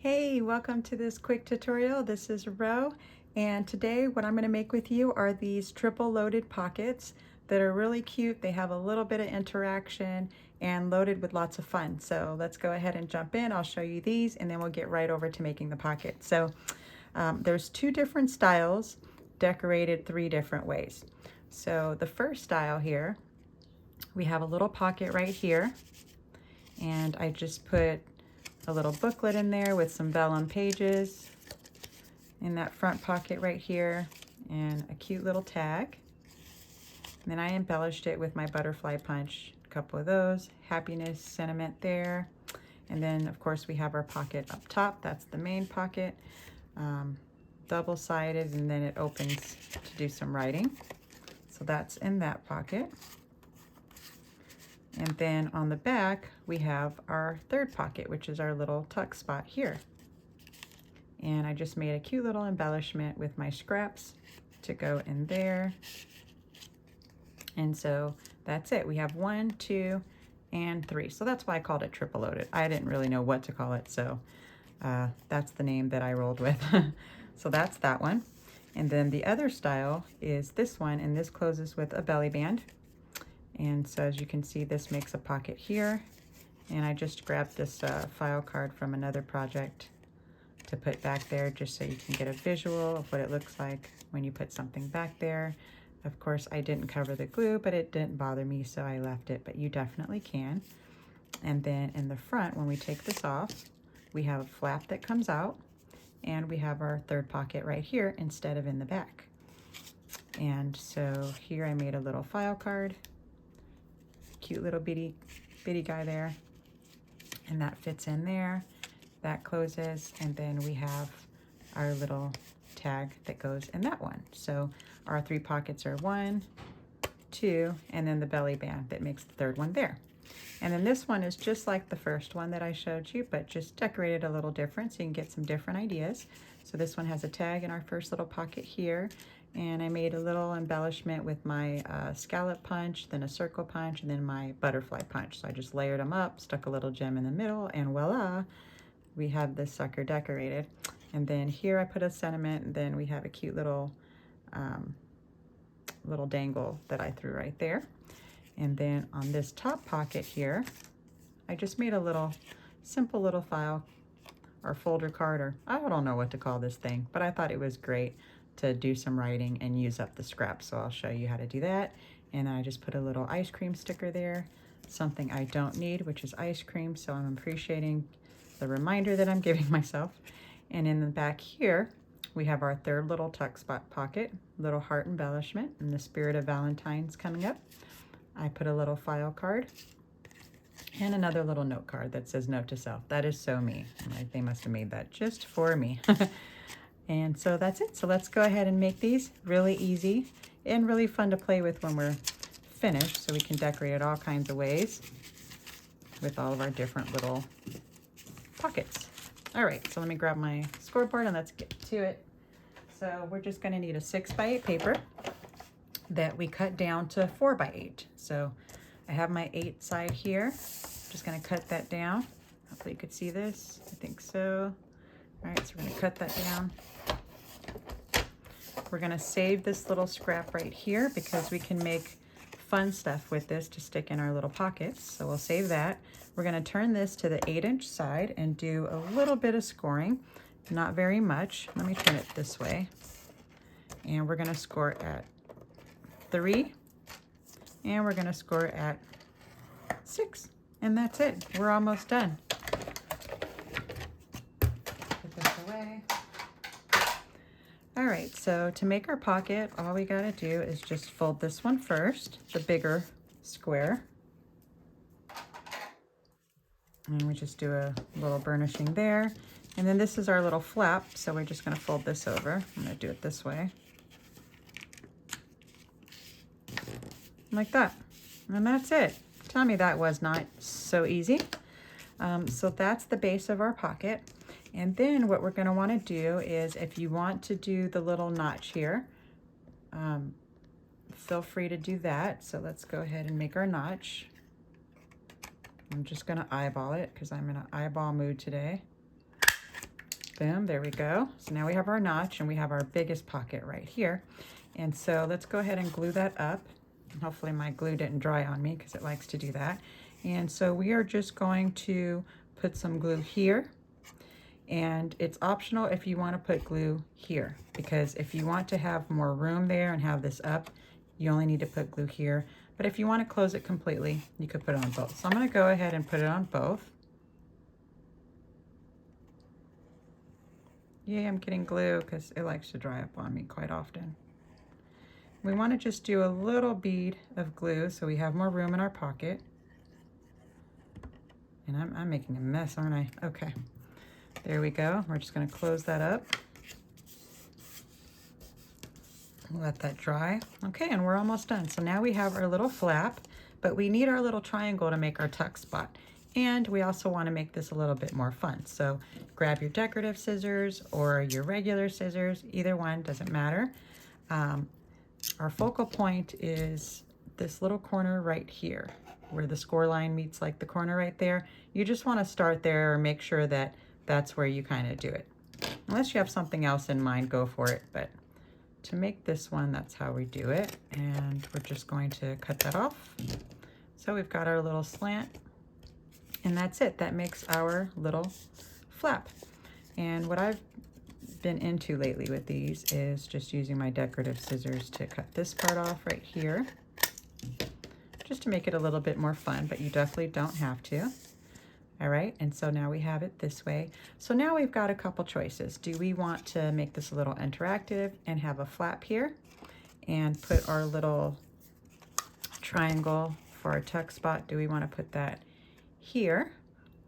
Hey, welcome to this quick tutorial. This is Ro, and today what I'm going to make with you are these triple loaded pockets that are really cute. They have a little bit of interaction and loaded with lots of fun. So let's go ahead and jump in. I'll show you these and then we'll get right over to making the pocket. So there's two different styles decorated three different ways. So the first style here, we have a little pocket right here, and I just put a little booklet in there with some vellum pages in that front pocket right here and a cute little tag. And then I embellished it with my butterfly punch, a couple of those, happiness sentiment there. And then of course we have our pocket up top. That's the main pocket, double-sided, and then it opens to do some writing. So that's in that pocket. And then on the back, we have our third pocket, which is our little tuck spot here. And I just made a cute little embellishment with my scraps to go in there. And so that's it. We have 1, 2, and 3. So that's why I called it triple loaded. I didn't really know what to call it, so that's the name that I rolled with. So that's that one. And then the other style is this one, and this closes with a belly band. And so as you can see, this makes a pocket here. And I just grabbed this file card from another project to put back there just so you can get a visual of what it looks like when you put something back there. Of course, I didn't cover the glue, but it didn't bother me, so I left it, but you definitely can. And then in the front, when we take this off, we have a flap that comes out, and we have our third pocket right here instead of in the back. And so here I made a little file card. Cute little bitty guy there, and that fits in there. That closes, and then we have our little tag that goes in that one. So our three pockets are 1, 2, and then the belly band that makes the third one there. And then this one is just like the first one that I showed you, but just decorated a little different so you can get some different ideas. So this one has a tag in our first little pocket here, and I made a little embellishment with my scallop punch, then a circle punch, and then my butterfly punch. So I just layered them up, stuck a little gem in the middle, and voila, we have this sucker decorated. And then here I put a sentiment, and then we have a cute little little dangle that I threw right there. And then on this top pocket here, I just made a little simple little file or folder card, or I don't know what to call this thing, but I thought it was great to do some writing and use up the scraps. So I'll show you how to do that. And I just put a little ice cream sticker there, something I don't need, which is ice cream. So I'm appreciating the reminder that I'm giving myself. And in the back here, we have our third little tuck spot pocket, little heart embellishment in the spirit of Valentine's coming up. I put a little file card and another little note card that says note to self. That is so me. They must have made that just for me. And so that's it. So let's go ahead and make these. Really easy and really fun to play with when we're finished, so we can decorate it all kinds of ways with all of our different little pockets. All right, so let me grab my scoreboard and let's get to it. So we're just going to need a 6x8 paper that we cut down to 4x8. So I have my 8 side here. Just going to cut that down. Hopefully you could see this. I think so. All right, so we're going to cut that down. We're going to save this little scrap right here because we can make fun stuff with this to stick in our little pockets. So we'll save that. We're going to turn this to the 8-inch side and do a little bit of scoring. Not very much. Let me turn it this way. And we're going to score at 3. And we're going to score at 6. And that's it. We're almost done. Put this away. All right, so to make our pocket, all we got to do is just fold this one first, the bigger square. And we just do a little burnishing there. And then this is our little flap, so we're just going to fold this over. I'm going to do it this way. Like that. And that's it. Tell me that was not so easy. So that's the base of our pocket. And then what we're going to want to do is, if you want to do the little notch here, feel free to do that. So let's go ahead and make our notch. I'm just going to eyeball it because I'm in an eyeball mood today. Boom, there we go. So now we have our notch and we have our biggest pocket right here. And so let's go ahead and glue that up. Hopefully my glue didn't dry on me because it likes to do that. And so we are just going to put some glue here. And it's optional if you want to put glue here, because if you want to have more room there and have this up, you only need to put glue here. But if you want to close it completely, you could put it on both. So I'm going to go ahead and put it on both. Yay, I'm getting glue because it likes to dry up on me quite often. We want to just do a little bead of glue so we have more room in our pocket. And I'm making a mess, aren't I? Okay. There we go. We're just going to close that up. Let that dry. Okay, and we're almost done. So now we have our little flap, but we need our little triangle to make our tuck spot. And we also want to make this a little bit more fun. So grab your decorative scissors or your regular scissors. Either one, doesn't matter. Our focal point is this little corner right here, where the score line meets like the corner right there. You just want to start there or make sure that that's where you kind of do it. Unless you have something else in mind, go for it. But to make this one, that's how we do it. And we're just going to cut that off. So we've got our little slant. And that's it. That makes our little flap. And what I've been into lately with these is just using my decorative scissors to cut this part off right here, just to make it a little bit more fun, but you definitely don't have to. All right, and so now we have it this way. So now we've got a couple choices. Do we want to make this a little interactive and have a flap here and put our little triangle for our tuck spot? Do we want to put that here,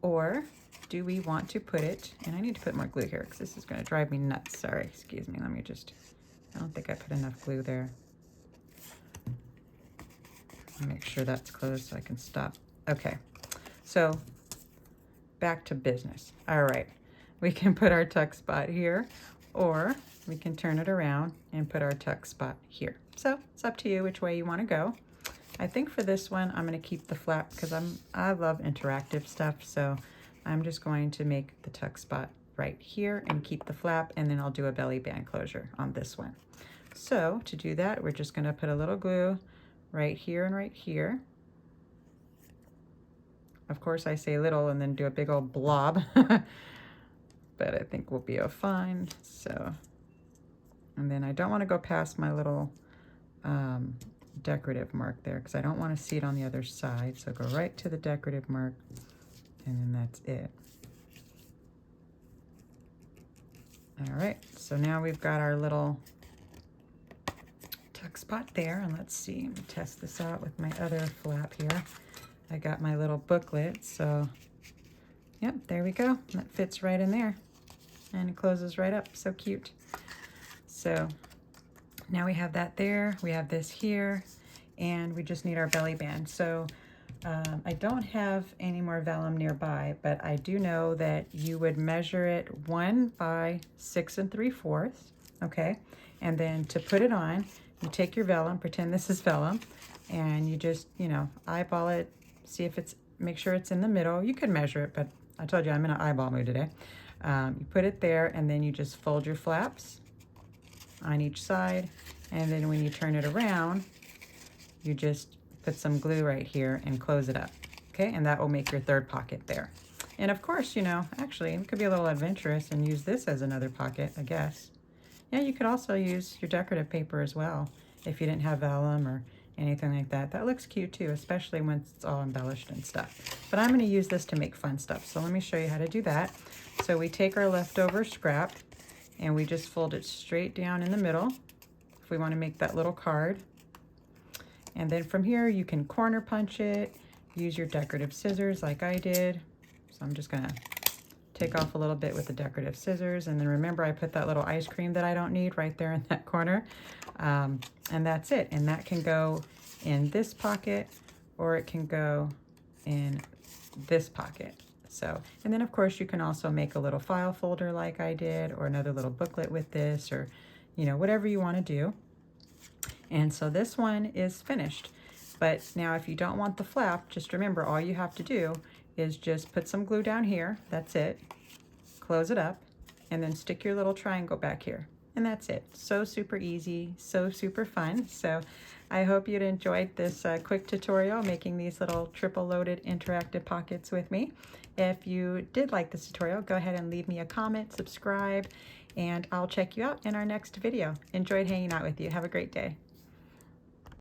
or do we want to put it, and I need to put more glue here because this is going to drive me nuts. Sorry, excuse me. Let me just, I don't think I put enough glue there. Make sure that's closed so I can stop. Okay, so back to business. All right, we can put our tuck spot here, or we can turn it around and put our tuck spot here. So it's up to you which way you want to go. I think for this one, I'm going to keep the flap because I love interactive stuff. So I'm just going to make the tuck spot right here and keep the flap, and then I'll do a belly band closure on this one. So to do that, we're just going to put a little glue right here and right here. Of course, I say little and then do a big old blob, but I think we'll be fine. So, and then I don't want to go past my little decorative mark there because I don't want to see it on the other side. So go right to the decorative mark, and then that's it. All right, so now we've got our little tuck spot there, and let's see, let me test this out with my other flap here. I got my little booklet, so yep, there we go. That fits right in there, and it closes right up. So cute. So now we have that there, we have this here, and we just need our belly band. So I don't have any more vellum nearby, but I do know that you would measure it 1 by 6 3/4, okay? And then to put it on, you take your vellum, pretend this is vellum, and you just, you know, eyeball it, see if it's, make sure it's in the middle. You could measure it, but I told you I'm in an eyeball mood today. You put it there, and then you just fold your flaps on each side, and then when you turn it around, you just put some glue right here and close it up, okay? And that will make your third pocket there. And of course, you know, actually, it could be a little adventurous and use this as another pocket, I guess. Yeah, you could also use your decorative paper as well if you didn't have vellum or anything like that. That looks cute too, especially when it's all embellished and stuff. But I'm going to use this to make fun stuff. So let me show you how to do that. So we take our leftover scrap and we just fold it straight down in the middle if we want to make that little card. And then from here, you can corner punch it, use your decorative scissors like I did. So I'm just going to take off a little bit with the decorative scissors. And then remember, I put that little ice cream that I don't need right there in that corner. And that's it. And that can go in this pocket, or it can go in this pocket. So, and then of course you can also make a little file folder like I did, or another little booklet with this, or, you know, whatever you want to do. And so this one is finished. But now if you don't want the flap, just remember all you have to do is just put some glue down here. That's it. Close it up. and then stick your little triangle back here. And that's it. So super easy, so super fun. So I hope you'd enjoyed this quick tutorial making these little triple loaded interactive pockets with me. If you did like this tutorial, go ahead and leave me a comment, subscribe, and I'll check you out in our next video. Enjoyed hanging out with you. Have a great day.